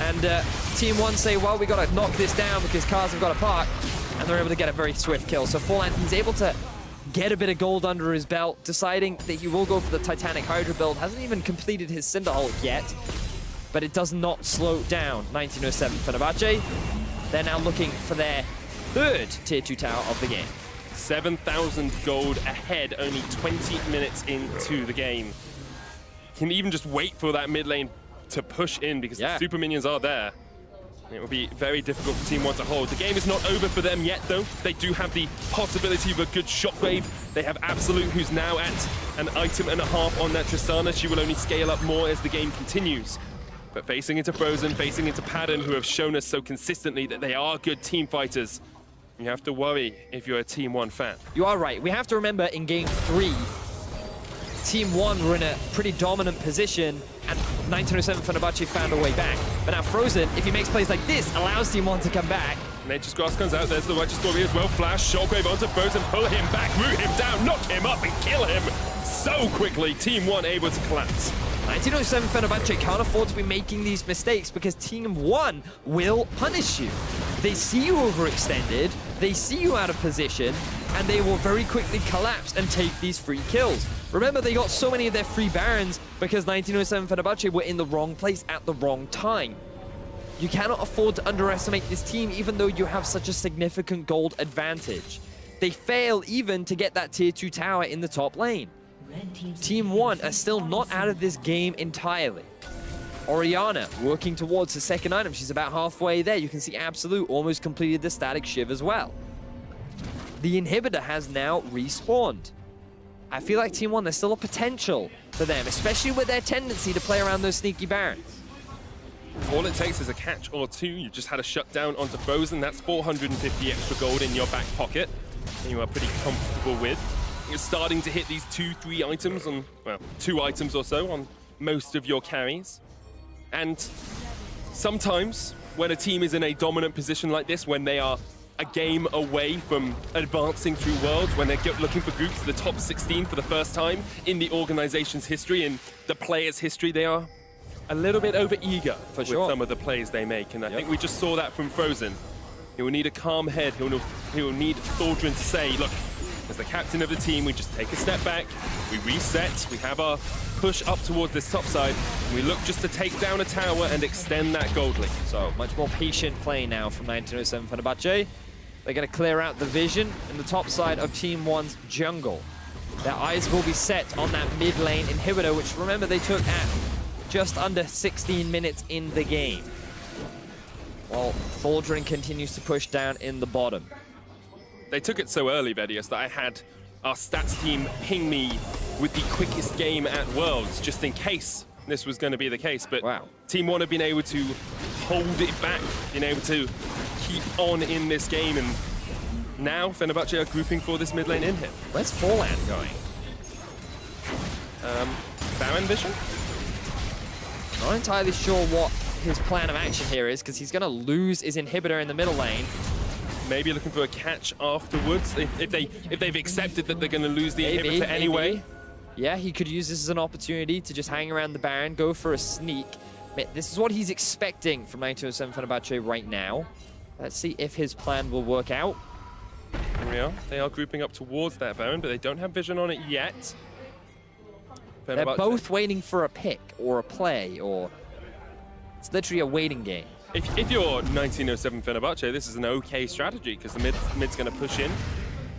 And Team 1 say, well, we gotta knock this down because cars have got to park. And they're able to get a very swift kill. So Forlan, he's able to get a bit of gold under his belt, deciding that he will go for the Titanic Hydra build. Hasn't even completed his Cinderhulk yet, but it does not slow down 1907 Fenerbahçe. They're now looking for their 3rd tier 2 tower of the game. 7,000 gold ahead, only 20 minutes into the game. Can even just wait for that mid lane to push in because the super minions are there. It will be very difficult for Team 1 to hold. The game is not over for them yet, though. They do have the possibility of a good shockwave. They have Absolut, who's now at an item and a half on that Tristana. She will only scale up more as the game continues. But facing into Frozen, facing into Padden, who have shown us so consistently that they are good team fighters, you have to worry if you're a Team 1 fan. You are right. We have to remember in Game 3, Team 1 were in a pretty dominant position, and 1907 Fenerbahçe found a way back. But now Frozen, if he makes plays like this, allows Team 1 to come back. Nature's Grasp comes out, there's the Righteous Story as well. Flash, Shockwave onto Frozen, pull him back, root him down, knock him up, and kill him so quickly. Team 1 able to collapse. 1907 Fenerbahçe can't afford to be making these mistakes because Team 1 will punish you. They see you overextended, they see you out of position, and they will very quickly collapse and take these free kills. Remember, they got so many of their free Barons because 1907 Fenerbahçe were in the wrong place at the wrong time. You cannot afford to underestimate this team even though you have such a significant gold advantage. They fail even to get that tier 2 tower in the top lane. Team 1 are still not out of this game entirely. Orianna working towards the 2nd item. She's about halfway there. You can see Absolut almost completed the static shiv as well. The inhibitor has now respawned. I feel like Team 1, there's still a potential for them, especially with their tendency to play around those sneaky Barons. All it takes is a catch or two. You just had a shutdown onto Frozen. That's 450 extra gold in your back pocket, and you are pretty comfortable with. You're starting to hit these 2-3 items on, well, 2 items or so on most of your carries. And sometimes when a team is in a dominant position like this, when they are a game away from advancing through Worlds, when they're looking for groups to the top 16 for the first time in the organization's history, in the players' history, they are a little bit over-eager with some of the plays they make. And I think we just saw that from Frozen. He will need a calm head. He will need Thaldrin to say, look, As the captain of the team, we just take a step back, we reset, we have our push up towards this top side, and we look just to take down a tower and extend that gold lead. So much more patient play now from 1907 Fenerbahçe. They're going to clear out the vision in the top side of Team 1's jungle. Their eyes will be set on that mid lane inhibitor, which remember they took at just under 16 minutes in the game. While Thaldrin continues to push down in the bottom. They took it so early, Vedius, that I had our stats team ping me with the quickest game at Worlds, just in case this was going to be the case. But wow. Team 1 have been able to hold it back, been able to keep on in this game, and now Fenerbahçe are grouping for this mid lane in here. Where's Forlan going? Baron vision? Not entirely sure what his plan of action here is, because he's going to lose his inhibitor in the middle lane. Maybe looking for a catch afterwards, if they've accepted that they're going to lose the inhibitor anyway. Yeah, he could use this as an opportunity to just hang around the Baron, go for a sneak. This is what he's expecting from 1907 Fenerbahçe right now. Let's see if his plan will work out. Here we are. They are grouping up towards that Baron, but they don't have vision on it yet. They're both waiting for a pick or a play, or it's literally a waiting game. If you're 1907 Fenerbahçe, this is an okay strategy because the mid's going to push in.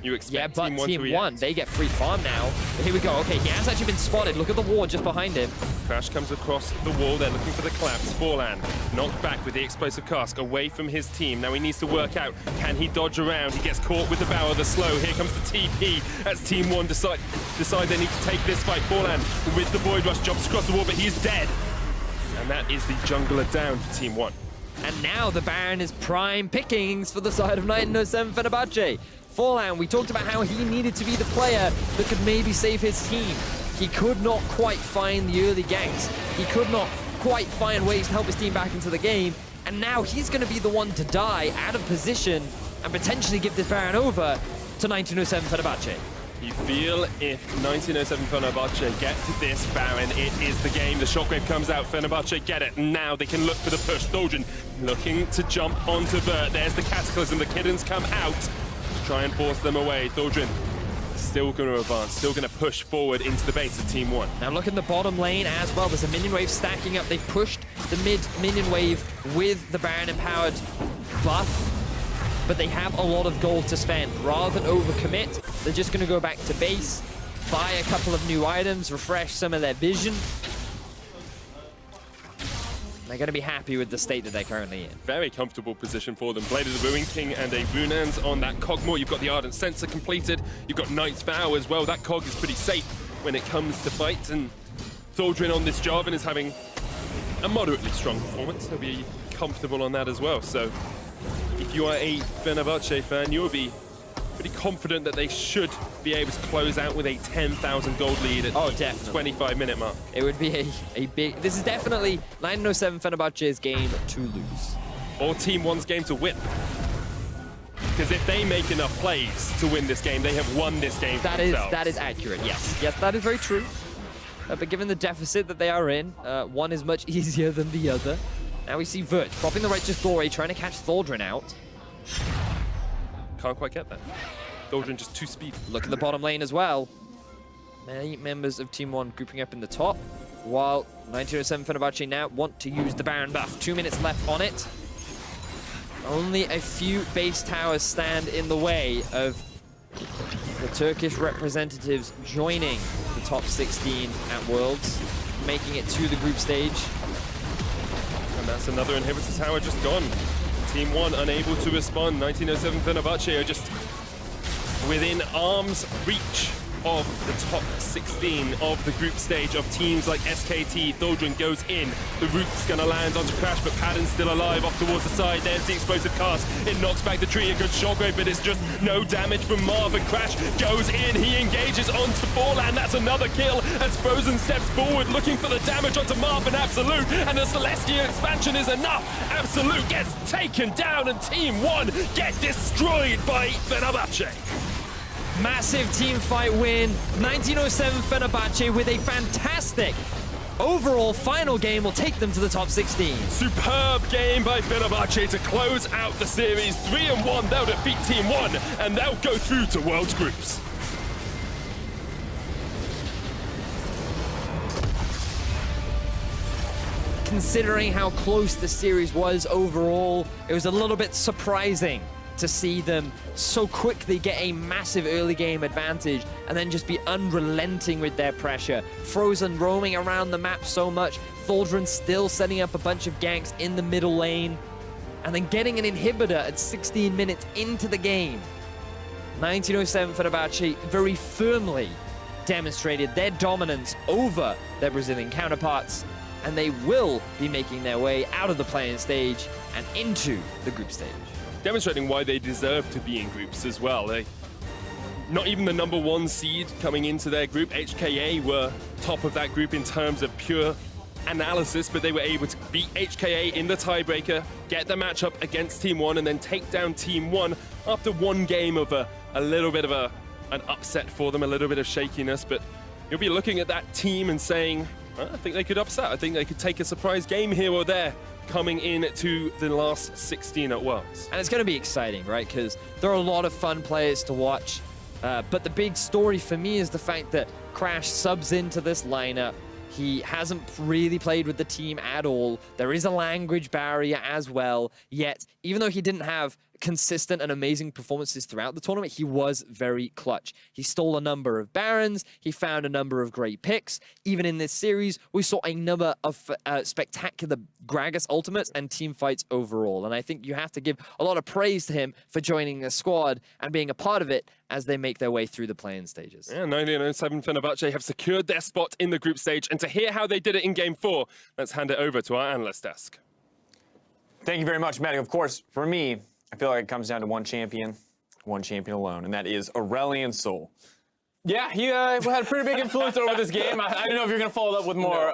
You expect Team 1 to react. Team 1, they get free farm now. But here we go. Okay, he has actually been spotted. Look at the ward just behind him. Crash comes across the wall. They're looking for the collapse. Forlan knocked back with the explosive cask away from his team. Now he needs to work out, can he dodge around? He gets caught with the bow of the slow. Here comes the TP as Team 1 decide they need to take this fight. Forlan with the Void Rush jumps across the wall, but he's dead. And that is the jungler down for Team 1. And now the Baron is prime pickings for the side of 1907 Fenerbahçe. Forlan, we talked about how he needed to be the player that could maybe save his team. He could not quite find the early ganks. He could not quite find ways to help his team back into the game. And now he's going to be the one to die out of position and potentially give this Baron over to 1907 Fenerbahçe. You feel if 1907 Fenerbahçe get to this Baron, it is the game. The shockwave comes out, Fenerbahçe get it. Now they can look for the push. Thaldrin looking to jump onto Vert. There's the Cataclysm. The Kiddens come out to try and force them away. Thaldrin still going to advance, still going to push forward into the base of Team 1. Now look in the bottom lane as well. There's a minion wave stacking up. They've pushed the mid minion wave with the Baron empowered buff. But they have a lot of gold to spend. Rather than overcommit, they're just going to go back to base, buy a couple of new items, refresh some of their vision. They're going to be happy with the state that they're currently in. Very comfortable position for them. Blade of the Ruin King and a Runans on that Kog'Maw. You've got the Ardent Sensor completed. You've got Knight's Vow as well. That Cog is pretty safe when it comes to fights. And Thaldrin on this Jarvan is having a moderately strong performance. He'll be comfortable on that as well. So if you are a Fenerbahçe fan, you'll be pretty confident that they should be able to close out with a 10,000 gold lead at the 25-minute mark. It would be a big... This is definitely 1907 Fenerbahçe's game to lose. Or Team 1's game to win. Because if they make enough plays to win this game, they have won this game for themselves. That is accurate, yes. Yes, that is very true. But given the deficit that they are in, one is much easier than the other. Now we see Vert popping the Righteous Glory, trying to catch Thaldrin out. Can't quite get that. Thaldrin just too speedy. Look at the bottom lane as well. Many members of Team 1 grouping up in the top, while 1907 Fenerbahçe now want to use the Baron buff. 2 minutes left on it. Only a few base towers stand in the way of the Turkish representatives joining the top 16 at Worlds, making it to the group stage. And that's another inhibitor tower just gone. Team 1 unable to respond. 1907 Fenerbahçe are just within arm's reach of the top 16 of the group stage of teams like SKT. Thaldrin goes in. The root's going to land onto Crash, but Padden's still alive off towards the side. There's the explosive cast. It knocks back the tree. A good shockwave, but it's just no damage from Marf. And Crash goes in. He engages onto Forlan. That's another kill as Frozen steps forward, looking for the damage onto Marf and Absolut. And the Celestia expansion is enough. Absolut gets taken down, and Team 1 get destroyed by Fenerbahçe. Massive team fight win. 1907 Fenerbahçe with a fantastic overall final game will take them to the top 16. Superb game by Fenerbahçe to close out the series. 3-1, they'll defeat Team 1 and they'll go through to World Groups. considering how close the series was overall, it was a little bit surprising to see them so quickly get a massive early game advantage and then just be unrelenting with their pressure. Frozen roaming around the map so much, Thaldrin still setting up a bunch of ganks in the middle lane, and then getting an inhibitor at 16 minutes into the game. 1907 Fenerbahçe very firmly demonstrated their dominance over their Brazilian counterparts, and they will be making their way out of the play-in stage and into the group stage. Demonstrating why they deserve to be in groups as well. They, not even the #1 seed coming into their group, HKA were top of that group in terms of pure analysis, but they were able to beat HKA in the tiebreaker, get the matchup against Team 1, and then take down Team 1 after one game of a little bit of an upset for them, a little bit of shakiness. But you'll be looking at that team and saying, I think they could upset. I think they could take a surprise game here or there coming into the last 16 at Worlds. And it's going to be exciting, right? Because there are a lot of fun players to watch. But the big story for me is the fact that Crash subs into this lineup. He hasn't really played with the team at all. There is a language barrier as well. Yet, even though he didn't have consistent and amazing performances throughout the tournament, he was very clutch. He stole a number of Barons. He found a number of great picks. Even in this series, we saw a number of spectacular Gragas ultimates and team fights overall. And I think you have to give a lot of praise to him for joining the squad and being a part of it as they make their way through the play-in stages. Yeah, 1907 Fenerbahçe have secured their spot in the group stage. And to hear how they did it in Game 4, let's hand it over to our analyst desk. Thank you very much, Matt. Of course, for me, I feel like it comes down to one champion alone, and that is Aurelion Sol. Yeah, he had a pretty big influence over this game. I don't know if you're going to follow up with more.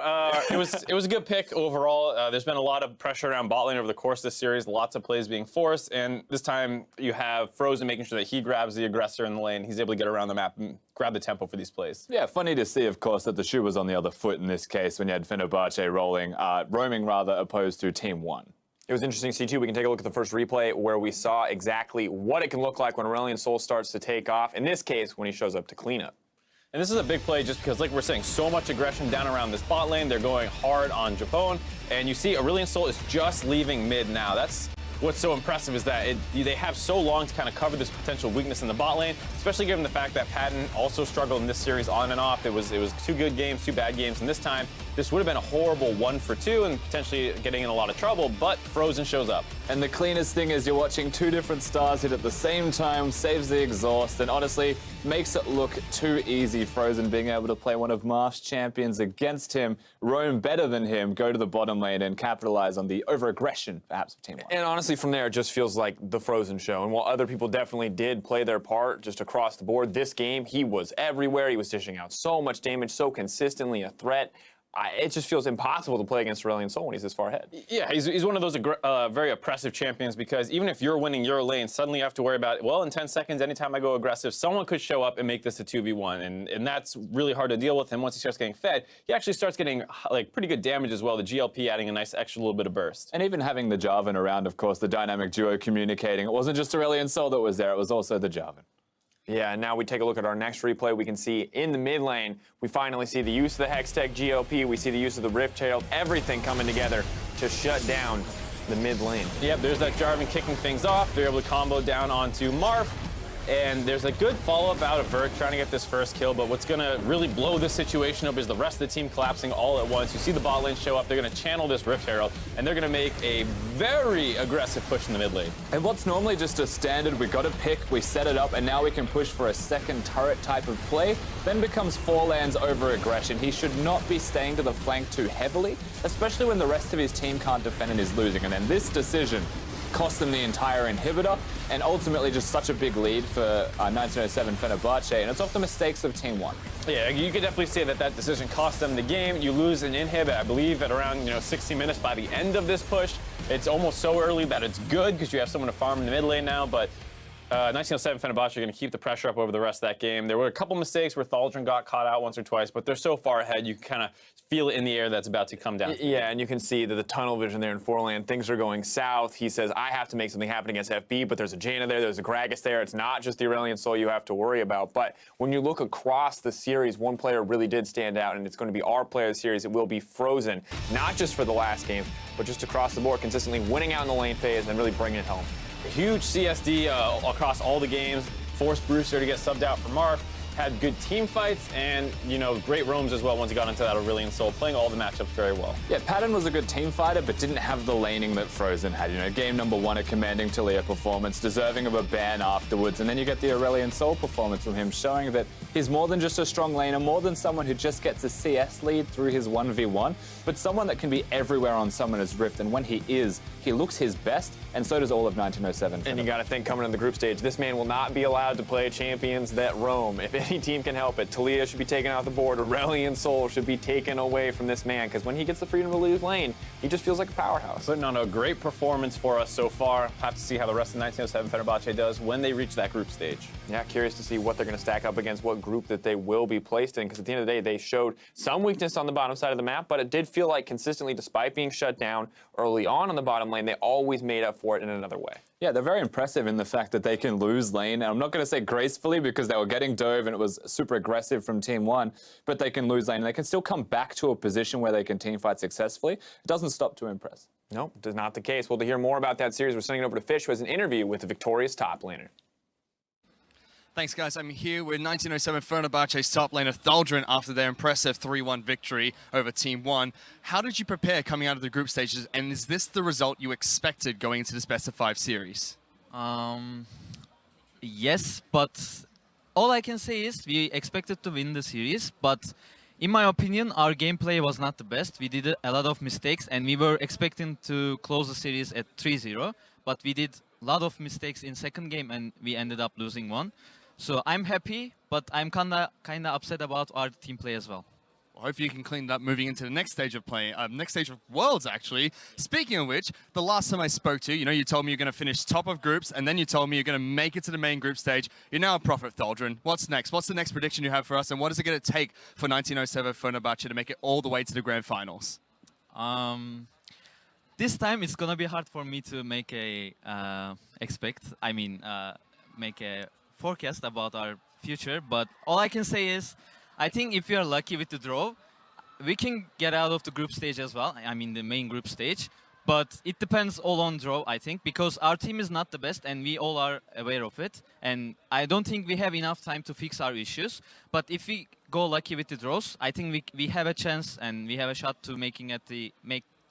It was a good pick overall. There's been a lot of pressure around bot lane over the course of this series, lots of plays being forced, and this time you have Frozen making sure that he grabs the aggressor in the lane. He's able to get around the map and grab the tempo for these plays. Yeah, funny to see, of course, that the shoe was on the other foot in this case when you had Fenerbahçe roaming rather, opposed to Team 1. It was interesting to see, too. We can take a look at the first replay where we saw exactly what it can look like when Aurelion Sol starts to take off. In this case, when he shows up to clean up. And this is a big play just because, like we're saying, so much aggression down around this bot lane. They're going hard on Japone. And you see Aurelion Sol is just leaving mid now. That's what's so impressive, is that they have so long to kind of cover this potential weakness in the bot lane, especially given the fact that Padden also struggled in this series on and off. It was 2 good games, 2 bad games, and this time this would have been a horrible 1 for 2 and potentially getting in a lot of trouble, but Frozen shows up. And the cleanest thing is you're watching 2 different stars hit at the same time, saves the exhaust, and honestly makes it look too easy. Frozen being able to play one of Marf's champions against him, roam better than him, go to the bottom lane and capitalize on the over-aggression perhaps of Team 1. And honestly, from there, it just feels like the Frozen show. And while other people definitely did play their part just across the board, this game, he was everywhere. He was dishing out so much damage, so consistently a threat. It just feels impossible to play against Aurelion Sol when he's this far ahead. Yeah, he's one of those very oppressive champions, because even if you're winning your lane, suddenly you have to worry about, well, in 10 seconds, anytime I go aggressive, someone could show up and make this a 2v1, and that's really hard to deal with him. Once he starts getting fed, he actually starts getting like pretty good damage as well, the GLP adding a nice extra little bit of burst. And even having the Jarvan around, of course, the dynamic duo communicating. It wasn't just Aurelion Sol that was there, it was also the Jarvan. Yeah, and now we take a look at our next replay. We can see in the mid lane, we finally see the use of the Hextech GLP. We see the use of the Rift Herald, everything coming together to shut down the mid lane. Yep, there's that Jarvan kicking things off. They're able to combo down onto Marf. And there's a good follow-up out of Vert trying to get this first kill, but what's going to really blow this situation up is the rest of the team collapsing all at once. You see the bot lane show up, they're going to channel this Rift Herald, and they're going to make a very aggressive push in the mid lane. And what's normally just a standard, we got a pick, we set it up, and now we can push for a second turret type of play, then becomes 4 lands over aggression. He should not be staying to the flank too heavily, especially when the rest of his team can't defend and is losing. And then this decision cost them the entire inhibitor, and ultimately just such a big lead for 1907 Fenerbahçe, and it's off the mistakes of Team 1. Yeah, you could definitely say that that decision cost them the game. You lose an inhib, I believe, at around 60 minutes by the end of this push. It's almost so early that it's good because you have someone to farm in the mid lane now, but 1907 Fenerbahçe are going to keep the pressure up over the rest of that game. There were a couple mistakes where Thaldrin got caught out once or twice, but they're so far ahead, you can kind of feel it in the air that's about to come down. Yeah, and you can see that the tunnel vision there in Forlan, things are going south. He says, I have to make something happen against FB, but there's a Janna there, there's a Gragas there. It's not just the Aurelion Sol you have to worry about. But when you look across the series, one player really did stand out, and it's going to be our player of the series. It will be Frozen, not just for the last game, but just across the board, consistently winning out in the lane phase and really bringing it home. Huge CSD across all the games. Forced Brewster to get subbed out for Marf. Had good team fights and, you know, great roams as well once he got into that Aurelion Sol, playing all the matchups very well. Yeah, Padden was a good team fighter, but didn't have the laning that Frozen had. You know, game number 1, a commanding Talia performance, deserving of a ban afterwards, and then you get the Aurelion Sol performance from him, showing that he's more than just a strong laner, more than someone who just gets a CS lead through his 1v1, but someone that can be everywhere on Summoner's Rift, and when he is, he looks his best, and so does all of 1907. And you got to think, coming in the group stage, this man will not be allowed to play champions that roam. If any team can help it, Talia should be taken off the board. Aurelion Sol should be taken away from this man, because when he gets the freedom to leave lane, he just feels like a powerhouse. Putting on a great performance for us so far. Have to see how the rest of 1907 Fenerbahçe does when they reach that group stage. Yeah, curious to see what they're going to stack up against, what group that they will be placed in, because at the end of the day, they showed some weakness on the bottom side of the map, but it did feel like consistently, despite being shut down early on the bottom lane, they always made up for it in another way. Yeah, they're very impressive in the fact that they can lose lane. And I'm not going to say gracefully because they were getting dove and it was super aggressive from Team 1, but they can lose lane and they can still come back to a position where they can team fight successfully. It doesn't stop to impress. Nope, it is not the case. Well, to hear more about that series, we're sending it over to Fish, who has an interview with the victorious top laner. Thanks, guys. I'm here with 1907 Fenerbahçe's top laner Thaldrin after their impressive 3-1 victory over Team 1. How did you prepare coming out of the group stages, and is this the result you expected going into this best-of-5 series? Yes, but all I can say is we expected to win the series, but in my opinion, our gameplay was not the best. We did a lot of mistakes, and we were expecting to close the series at 3-0, but we did a lot of mistakes in second game, and we ended up losing one. So I'm happy, but I'm kinda upset about our team play as well. Well, hopefully you can clean it up moving into the next stage of play, next stage of Worlds, actually. Speaking of which, the last time I spoke to you, you told me you're going to finish top of groups, and then you told me you're going to make it to the main group stage. You're now a prophet, Thaldrin. What's next? What's the next prediction you have for us, and what is it going to take for 1907 Fenerbahçe to make it all the way to the grand finals? This time it's gonna be hard for me to make a make a forecast about our future, but all I can say is I think if we are lucky with the draw, we can get out of the group stage as well. I mean the main group stage, but it depends all on draw, I think, because our team is not the best and we all are aware of it, and I don't think we have enough time to fix our issues. But if we go lucky with the draws, I think we have a chance and we have a shot to make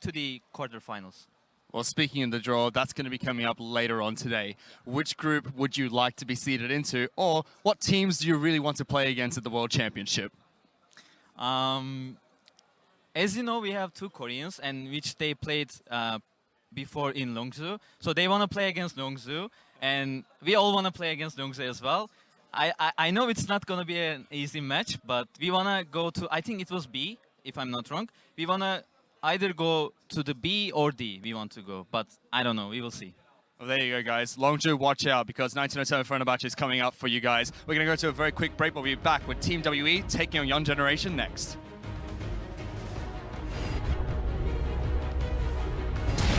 to the quarterfinals. Well, speaking of the draw, that's going to be coming up later on today. Which group would you like to be seeded into, or what teams do you really want to play against at the World Championship? As you know, we have 2 Koreans, and which they played before in Longzhou. So they want to play against Longzhou, and we all want to play against Longzhou as well. I know it's not going to be an easy match, but we want to go to, I think it was B, if I'm not wrong. We want to either go to the B or D, we want to go, but I don't know, we will see. Well, there you go, guys. Longzhou, watch out, because 1907 Fenerbahçe is coming up for you guys. We're going to go to a very quick break, but we'll be back with Team WE taking on Young Generation next.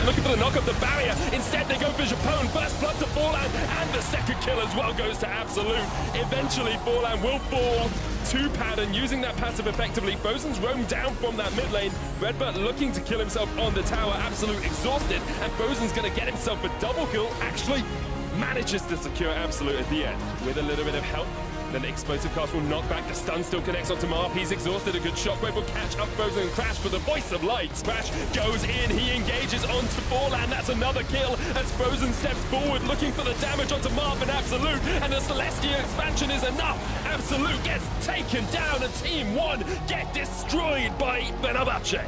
Looking for the knock of the barrier. Instead, they go for Japone. First blood to Forlan, and the second kill as well goes to Absolut. Eventually, Forlan will fall to Padden, using that passive effectively. Frozen's roamed down from that mid lane. RedBert looking to kill himself on the tower. Absolut exhausted, and Frozen's going to get himself a double kill. Actually, manages to secure Absolut at the end with a little bit of help. Then the explosive cast will knock back. The stun still connects onto Marf. He's exhausted. A good shockwave will catch up Frozen and Crash, but the voice of light. Crash goes in. He engages onto Forlan. That's another kill as Frozen steps forward, looking for the damage onto Marf and Absolut. And the Celestia expansion is enough. Absolut gets taken down, and Team 1 get destroyed by Fenerbahçe.